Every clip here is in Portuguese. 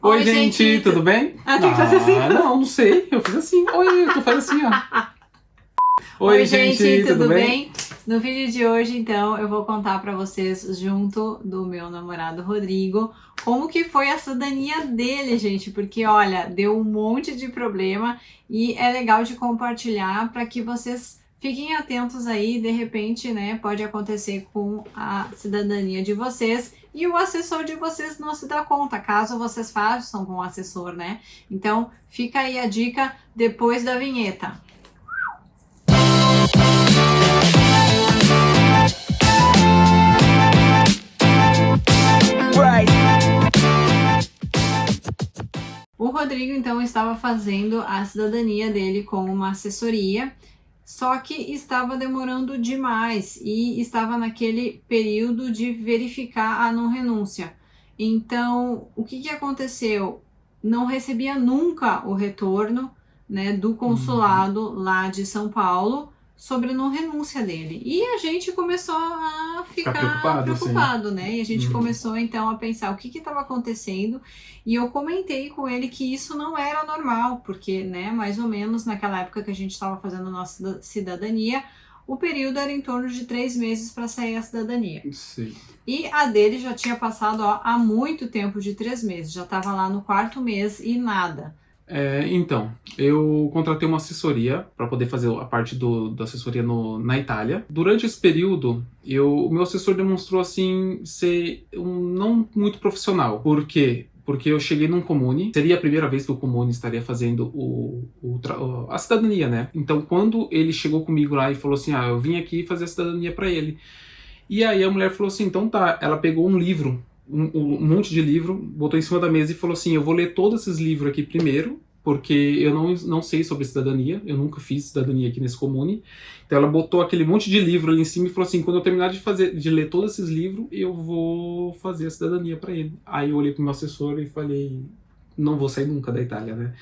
Oi, gente, tudo bem? Ah, tem que fazer assim? Não sei. Eu fiz assim. Oi, tu faz assim, ó. Oi, gente, tudo bem? No vídeo de hoje, então, eu vou contar pra vocês, junto do meu namorado Rodrigo, como que foi a cidadania dele, gente, porque, olha, deu um monte de problema e é legal de compartilhar para que vocês fiquem atentos aí, de repente, né, pode acontecer com a cidadania de vocês e o assessor de vocês não se dá conta, caso vocês façam com o assessor, né? Então, fica aí a dica depois da vinheta. O Rodrigo, então, estava fazendo a cidadania dele com uma assessoria, só que estava demorando demais e estava naquele período de verificar a não renúncia. Então, o que aconteceu? Não recebia nunca o retorno, né, do consulado lá de São Paulo sobre a não renúncia dele. E a gente começou a ficar preocupado, né? E a gente começou então a pensar o que estava acontecendo. E eu comentei com ele que isso não era normal, porque, né, mais ou menos naquela época que a gente estava fazendo a nossa cidadania, o período era em torno de 3 meses para sair a cidadania. Sim. E a dele já tinha passado há muito tempo de 3 meses, já estava lá no 4º mês e nada. Então, eu contratei uma assessoria para poder fazer a parte da assessoria na Itália. Durante esse período, o meu assessor demonstrou assim ser não muito profissional. Por quê? Porque eu cheguei num comune, seria a primeira vez que o comune estaria fazendo a cidadania, né? Então, quando ele chegou comigo lá e falou assim, eu vim aqui fazer a cidadania para ele. E aí a mulher falou assim, então tá, ela pegou um livro, um monte de livro, botou em cima da mesa e falou assim, eu vou ler todos esses livros aqui primeiro, porque eu não sei sobre cidadania, eu nunca fiz cidadania aqui nesse comune. Então ela botou aquele monte de livro ali em cima e falou assim, quando eu terminar de ler todos esses livros, eu vou fazer a cidadania para ele. Aí eu olhei pro meu assessor e falei, não vou sair nunca da Itália, né?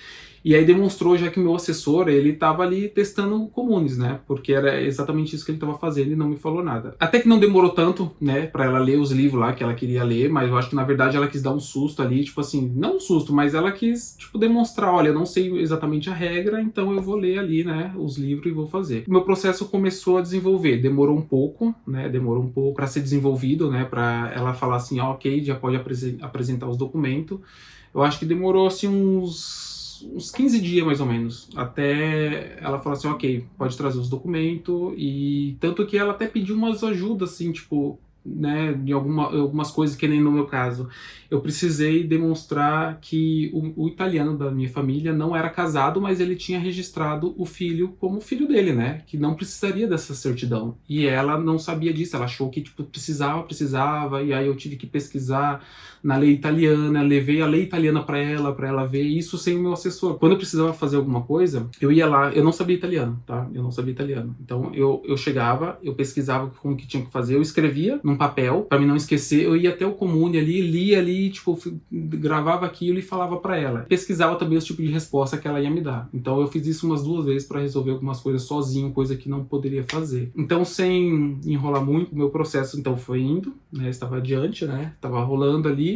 E aí demonstrou já que o meu assessor, ele estava ali testando comunes, né? Porque era exatamente isso que ele estava fazendo e não me falou nada. Até que não demorou tanto, né, para ela ler os livros lá que ela queria ler, mas eu acho que na verdade ela quis dar um susto ali, tipo assim, não um susto, mas ela quis, tipo, demonstrar, olha, eu não sei exatamente a regra, então eu vou ler ali, né, os livros e vou fazer. O meu processo começou a desenvolver, demorou um pouco, né, para ser desenvolvido, né, para ela falar assim, ok, já pode apresentar os documentos. Eu acho que demorou assim uns 15 dias mais ou menos, até ela falar assim, ok, pode trazer os documentos, e tanto que ela até pediu umas ajudas assim, tipo, né, de algumas coisas, que nem no meu caso, eu precisei demonstrar que o italiano da minha família não era casado, mas ele tinha registrado o filho como filho dele, né, que não precisaria dessa certidão, e ela não sabia disso, ela achou que tipo precisava, e aí eu tive que pesquisar na lei italiana, levei a lei italiana para ela ver, isso sem o meu assessor. Quando eu precisava fazer alguma coisa, eu ia lá, eu não sabia italiano, tá? Eu não sabia italiano. Então eu chegava, eu pesquisava como que tinha que fazer, eu escrevia num papel, para mim não esquecer, eu ia até o comune ali, lia ali, tipo, gravava aquilo e falava para ela. Pesquisava também os tipos de resposta que ela ia me dar. Então eu fiz isso umas 2 vezes para resolver algumas coisas sozinho, coisa que não poderia fazer. Então, sem enrolar muito, o meu processo então foi indo, né? Estava adiante, né? Estava rolando ali.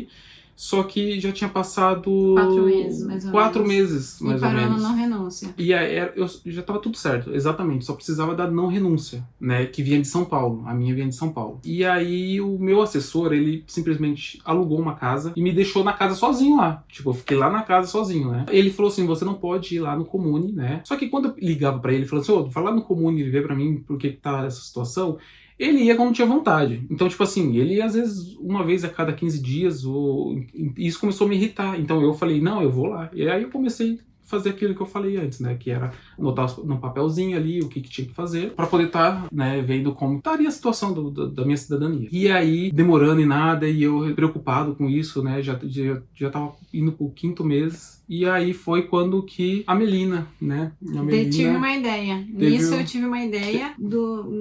Só que já tinha passado 4 meses, mais ou 4 menos. meses, mais ou menos. E parou na não renúncia. E aí eu já estava tudo certo, exatamente. Só precisava da não renúncia, né? Que vinha de São Paulo. A minha vinha de São Paulo. E aí o meu assessor, ele simplesmente alugou uma casa e me deixou na casa sozinho lá. Tipo, eu fiquei lá na casa sozinho, né? Ele falou assim, você não pode ir lá no comune, né? Só que quando eu ligava pra ele, ele falou assim, vai lá no comune e vê pra mim por que tá essa situação. Ele ia quando tinha vontade. Então, tipo assim, ele ia às vezes uma vez a cada 15 dias, e isso começou a me irritar. Então eu falei, não, eu vou lá. E aí eu comecei a fazer aquilo que eu falei antes, né? Que era anotar no papelzinho ali o que tinha que fazer, para poder estar, né, vendo como estaria a situação da minha cidadania. E aí, demorando e nada, e eu preocupado com isso, né? Já tava indo pro 5º mês. E aí foi quando que a Melina, né? Eu tive uma ideia. Nisso eu tive uma ideia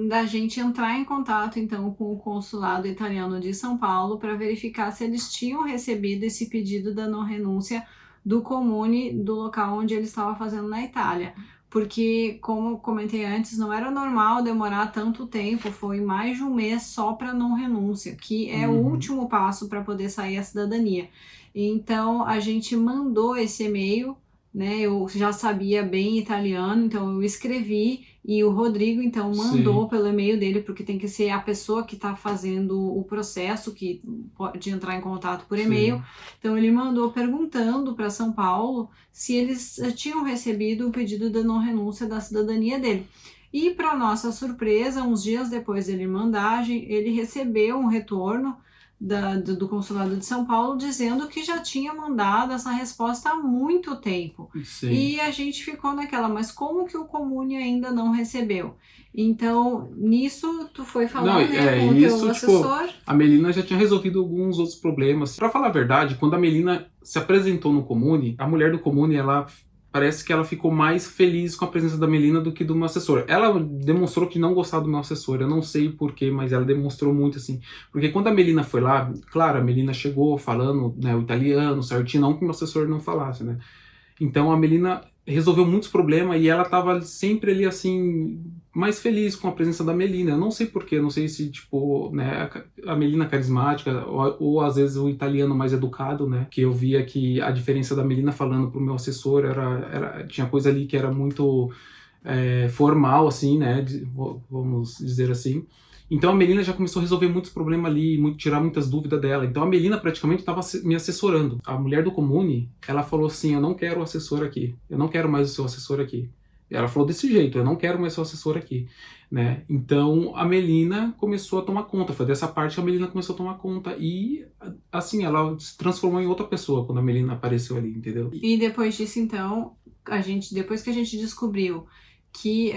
da gente entrar em contato então com o consulado italiano de São Paulo para verificar se eles tinham recebido esse pedido da não renúncia do comune do local onde ele estava fazendo na Itália. porque, como comentei antes, não era normal demorar tanto tempo, foi mais de um mês só para não renúncia, que é o último passo para poder sair a cidadania. Então, a gente mandou esse e-mail, né? Eu já sabia bem italiano, então eu escrevi e o Rodrigo então mandou Sim. pelo e-mail dele, porque tem que ser a pessoa que está fazendo o processo que pode entrar em contato por e-mail. Sim. Então ele mandou perguntando para São Paulo se eles tinham recebido o pedido da não renúncia da cidadania dele. E para nossa surpresa, uns dias depois dele mandar, ele recebeu um retorno do Consulado de São Paulo dizendo que já tinha mandado essa resposta há muito tempo. Sim. E a gente ficou naquela, mas como que o Comune ainda não recebeu? Então, nisso, tu foi falar, Não, né, com o teu assessor. A Melina já tinha resolvido alguns outros problemas. Pra falar a verdade, quando a Melina se apresentou no Comune, a mulher do Comune, ela parece que ela ficou mais feliz com a presença da Melina do que do meu assessor. Ela demonstrou que não gostava do meu assessor, eu não sei porquê, mas ela demonstrou muito assim. Porque quando a Melina foi lá, claro, a Melina chegou falando, né, o italiano certinho, não que o meu assessor não falasse, né? Então a Melina resolveu muitos problemas e ela tava sempre ali assim, mais feliz com a presença da Melina. Eu não sei porquê, não sei se tipo, né, a Melina carismática ou às vezes o italiano mais educado, né, que eu via que a diferença da Melina falando pro meu assessor tinha coisa ali que era muito formal, assim, né, vamos dizer assim. Então a Melina já começou a resolver muitos problemas ali, tirar muitas dúvidas dela. Então a Melina praticamente estava me assessorando. A mulher do Comune, ela falou assim, eu não quero o assessor aqui, eu não quero mais o seu assessor aqui. E ela falou desse jeito, eu não quero mais o seu assessor aqui, né? Então a Melina começou a tomar conta, foi dessa parte que a Melina começou a tomar conta. E assim, ela se transformou em outra pessoa quando a Melina apareceu ali, entendeu? E depois disso, então, depois que a gente descobriu que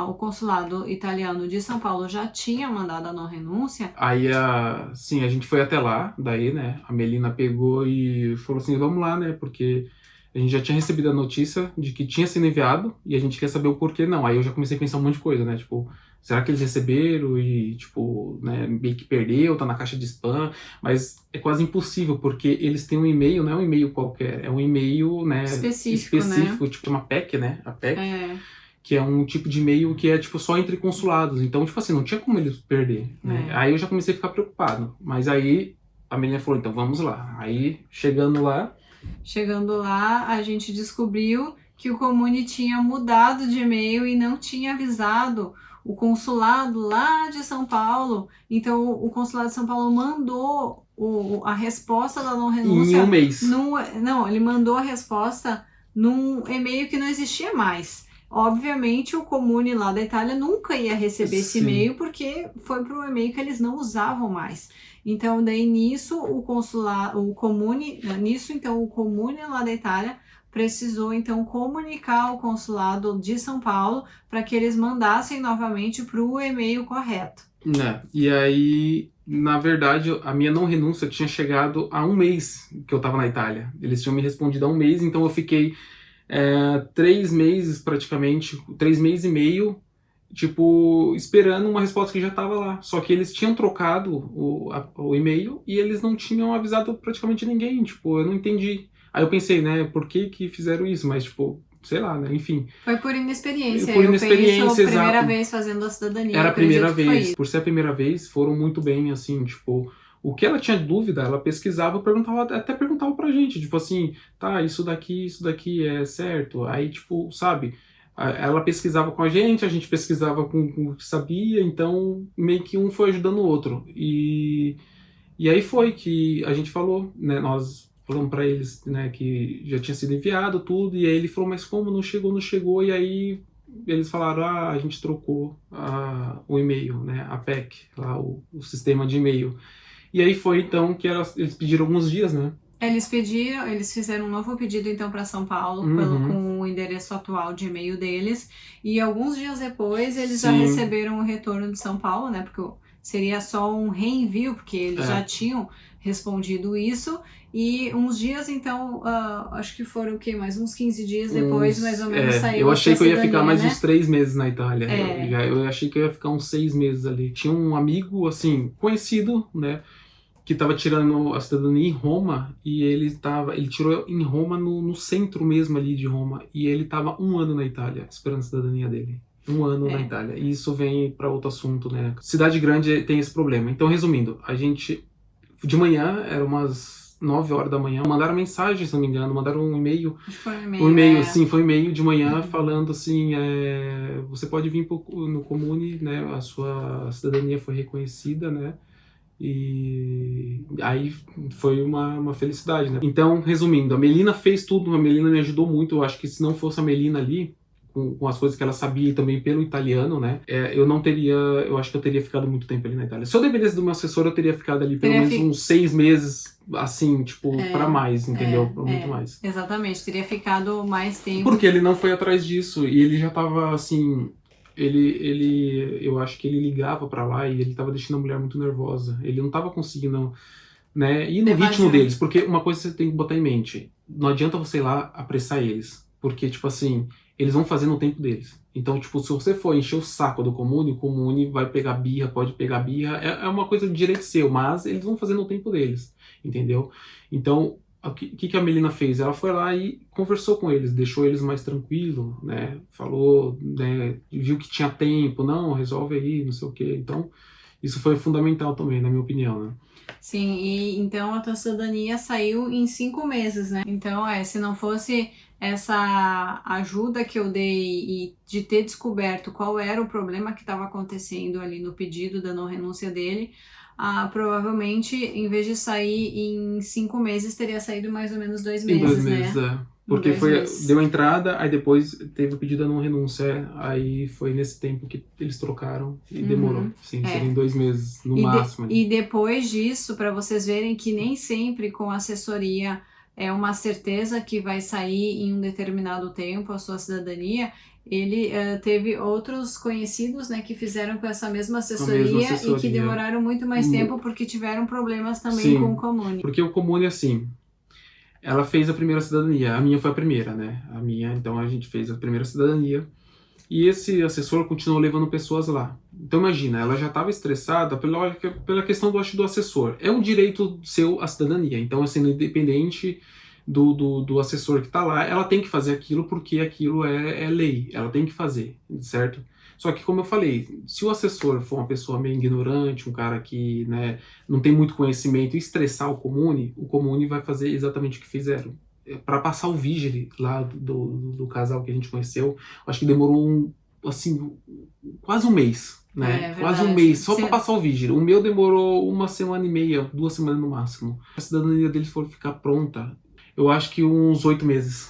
o consulado italiano de São Paulo já tinha mandado a não renúncia. Aí, sim, a gente foi até lá, daí, né, a Melina pegou e falou assim, vamos lá, né, porque a gente já tinha recebido a notícia de que tinha sido enviado e a gente quer saber o porquê não. Aí eu já comecei a pensar um monte de coisa, né, tipo, será que eles receberam e, tipo, né, meio que perdeu, tá na caixa de spam, mas é quase impossível, porque eles têm um e-mail, não é um e-mail qualquer, é um e-mail, né, específico, né? Tipo uma PEC, né, a PEC. Que é um tipo de e-mail que é, tipo, só entre consulados. Então, tipo assim, não tinha como eles perder, né? Aí eu já comecei a ficar preocupado. Mas aí a menina falou, então vamos lá. Aí, chegando lá, a gente descobriu que o Comune tinha mudado de e-mail e não tinha avisado o consulado lá de São Paulo. Então, o consulado de São Paulo mandou a resposta da não renúncia... Em um mês. Não, ele mandou a resposta num e-mail que não existia mais. Obviamente, o Comune lá da Itália nunca ia receber esse e-mail, porque foi para um e-mail que eles não usavam mais. Então, daí nisso, o Comune lá da Itália precisou, então, comunicar ao consulado de São Paulo para que eles mandassem novamente para o e-mail correto. E aí, na verdade, a minha não renúncia tinha chegado há um mês que eu estava na Itália. Eles tinham me respondido há um mês, então eu fiquei 3 meses praticamente, 3 meses e meio, tipo, esperando uma resposta que já estava lá. Só que eles tinham trocado o e-mail e eles não tinham avisado praticamente ninguém, tipo, eu não entendi. Aí eu pensei, né, por que fizeram isso? Mas, tipo, sei lá, né, enfim. Foi por inexperiência. Por inexperiência, eu penso, a primeira vez fazendo a cidadania. Era a primeira vez. Por ser a primeira vez, foram muito bem, assim, tipo... O que ela tinha dúvida, ela pesquisava, até perguntava pra gente, tipo assim, tá, isso daqui é certo? Aí, tipo, sabe, ela pesquisava com a gente pesquisava com o que sabia, então meio que um foi ajudando o outro. E aí foi que a gente falou, né, nós falamos pra eles, né, que já tinha sido enviado tudo, e aí ele falou, mas como não chegou, e aí eles falaram, a gente trocou o e-mail, né, a PEC, lá, o sistema de e-mail. E aí foi então que eles pediram alguns dias, né? Eles fizeram um novo pedido então para São Paulo, com o endereço atual de e-mail deles, e alguns dias depois eles já receberam o retorno de São Paulo, né? Porque seria só um reenvio, porque eles já tinham respondido isso, e uns dias então, acho que foram o quê? Mais uns 15 dias depois, mais ou menos, saiu. Eu achei que eu ia ficar mais uns 3 meses na Itália. Eu achei que eu ia ficar uns 6 meses ali. Tinha um amigo, assim, conhecido, né? que estava tirando a cidadania em Roma, e ele tirou em Roma, no centro mesmo ali de Roma, e ele estava 1 ano na Itália, esperando a cidadania dele. 1 ano na Itália. E isso vem para outro assunto, né? Cidade grande tem esse problema. Então, resumindo, a gente, de manhã, era umas 9 horas da manhã, mandaram mensagem, se não me engano, mandaram um e-mail. Acho que foi um e-mail. Sim, foi um e-mail de manhã falando assim, você pode vir no Comune, né? A sua cidadania foi reconhecida, né? E aí foi uma felicidade, né? Então, resumindo, a Melina fez tudo, a Melina me ajudou muito. Eu acho que se não fosse a Melina ali, com as coisas que ela sabia e também pelo italiano, né? Eu acho que eu teria ficado muito tempo ali na Itália. Se eu dependesse do meu assessor, eu teria ficado ali pelo menos uns 6 meses, assim, tipo, pra mais, entendeu? Pra muito mais. Exatamente, teria ficado mais tempo. Porque ele não foi atrás disso, e ele já tava, assim... eu acho que ele ligava pra lá e ele tava deixando a mulher muito nervosa. Ele não tava conseguindo, né, ir no ritmo deles. Porque uma coisa você tem que botar em mente: não adianta você ir lá apressar eles. Porque, tipo assim, eles vão fazer no tempo deles. Então, tipo, se você for encher o saco do Comune, o Comune vai pegar birra, pode pegar birra. É uma coisa de direito seu, mas eles vão fazer no tempo deles. Entendeu? Então, o que a Melina fez? Ela foi lá e conversou com eles, deixou eles mais tranquilos, né? Falou, né? Viu que tinha tempo, não, resolve aí, não sei o quê. Então, isso foi fundamental também, na minha opinião, né? Sim, e então a tua cidadania saiu em 5 meses, né? Então, se não fosse essa ajuda que eu dei e de ter descoberto qual era o problema que estava acontecendo ali no pedido da não renúncia dele, provavelmente, em vez de sair em 5 meses, teria saído mais ou menos 2 meses, em 2 meses, né? Porque deu a entrada, aí depois teve o pedido da não renúncia, aí foi nesse tempo que eles trocaram e demorou. Sim, seriam 2 meses no máximo. E depois disso, para vocês verem que nem sempre com assessoria é uma certeza que vai sair em um determinado tempo a sua cidadania. Ele teve outros conhecidos, né, que fizeram com essa mesma assessoria e que demoraram muito mais tempo porque tiveram problemas também com o Comune. Porque o Comune, assim, ela fez a primeira cidadania, a minha foi a primeira, né? Então a gente fez a primeira cidadania e esse assessor continuou levando pessoas lá. Então imagina, ela já estava estressada pela questão do assessor. É um direito seu a cidadania, então assim, independente do assessor que está lá, ela tem que fazer aquilo porque aquilo é lei, ela tem que fazer, certo? Só que, como eu falei, se o assessor for uma pessoa meio ignorante, um cara que, né, não tem muito conhecimento, e estressar o Comune vai fazer exatamente o que fizeram. Para passar o vigile lá do casal que a gente conheceu, acho que demorou quase um mês, né? Quase um mês, só para passar o vigile. O meu demorou 1 semana e meia, 2 semanas no máximo. A cidadania deles for ficar pronta, eu acho que uns 8 meses.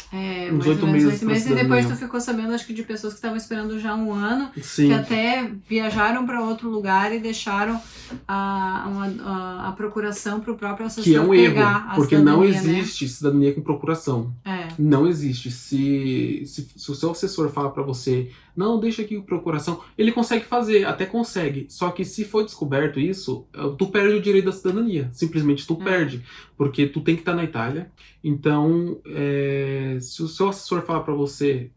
Uns 8 meses. E depois tu ficou sabendo, acho que de pessoas que estavam esperando já 1 ano, que até viajaram para outro lugar e deixaram a procuração para o próprio assessor pegar. Que é um erro, porque não existe cidadania com procuração. Não existe. Se o seu assessor fala para você, não, deixa aqui procuração, ele consegue fazer, até consegue. Só que se for descoberto isso, tu perde o direito da cidadania. Simplesmente tu perde. Porque tu tem que estar na Itália. Então, se o seu assessor falar para você,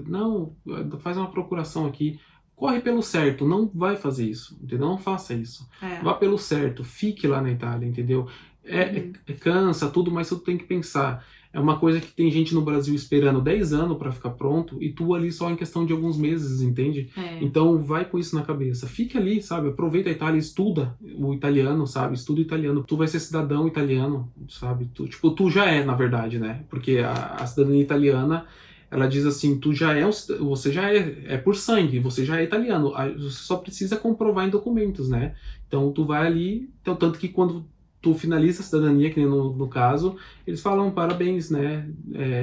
não, faz uma procuração aqui, corre pelo certo, não vai fazer isso, entendeu? Não faça isso. Vá pelo certo, fique lá na Itália, entendeu? Cansa tudo, mas tu tem que pensar. É uma coisa que tem gente no Brasil esperando 10 anos para ficar pronto e tu ali só em questão de alguns meses, entende? Então vai com isso na cabeça. Fique ali, sabe? Aproveita a Itália, estuda o italiano, sabe? Estuda o italiano. Tu vai ser cidadão italiano, sabe? Tu já é, na verdade, né? Porque a cidadania italiana, ela diz assim, você já é por sangue, você já é italiano. Você só precisa comprovar em documentos, né? Então tu vai ali, tanto que quando tu finaliza a cidadania, que nem no caso, eles falam parabéns, né?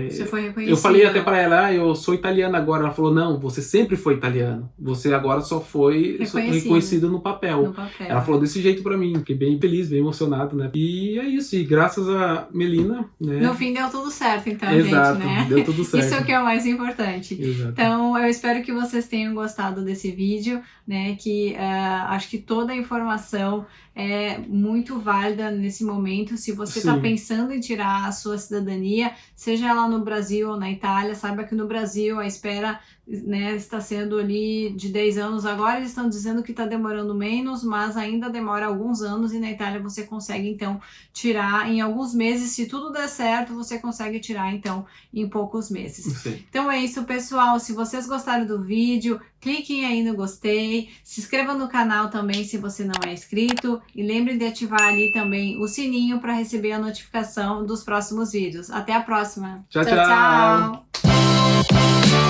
Você foi reconhecido. Eu falei até para ela, eu sou italiana agora. Ela falou, não, você sempre foi italiano. Você agora só foi reconhecido no papel. Ela falou desse jeito para mim. Fiquei bem feliz, bem emocionado, né? E é isso. E graças a Melina, né? No fim deu tudo certo, então, Exato, gente, né? Deu tudo certo. Isso é o que é o mais importante. Exato. Então, eu espero que vocês tenham gostado desse vídeo, né? Que acho que toda a informação é muito válida nesse momento. Se você está pensando em tirar a sua cidadania, seja ela no Brasil ou na Itália, saiba que no Brasil a espera né, está sendo ali de 10 anos agora, eles estão dizendo que está demorando menos, mas ainda demora alguns anos, e na Itália você consegue então tirar em alguns meses. Se tudo der certo, você consegue tirar então em poucos meses. Sim. Então é isso, pessoal. Se vocês gostaram do vídeo, cliquem aí no gostei, se inscreva no canal também se você não é inscrito, e lembre de ativar ali também o sininho para receber a notificação dos próximos vídeos. Até a próxima. Tchau, tchau. Tchau.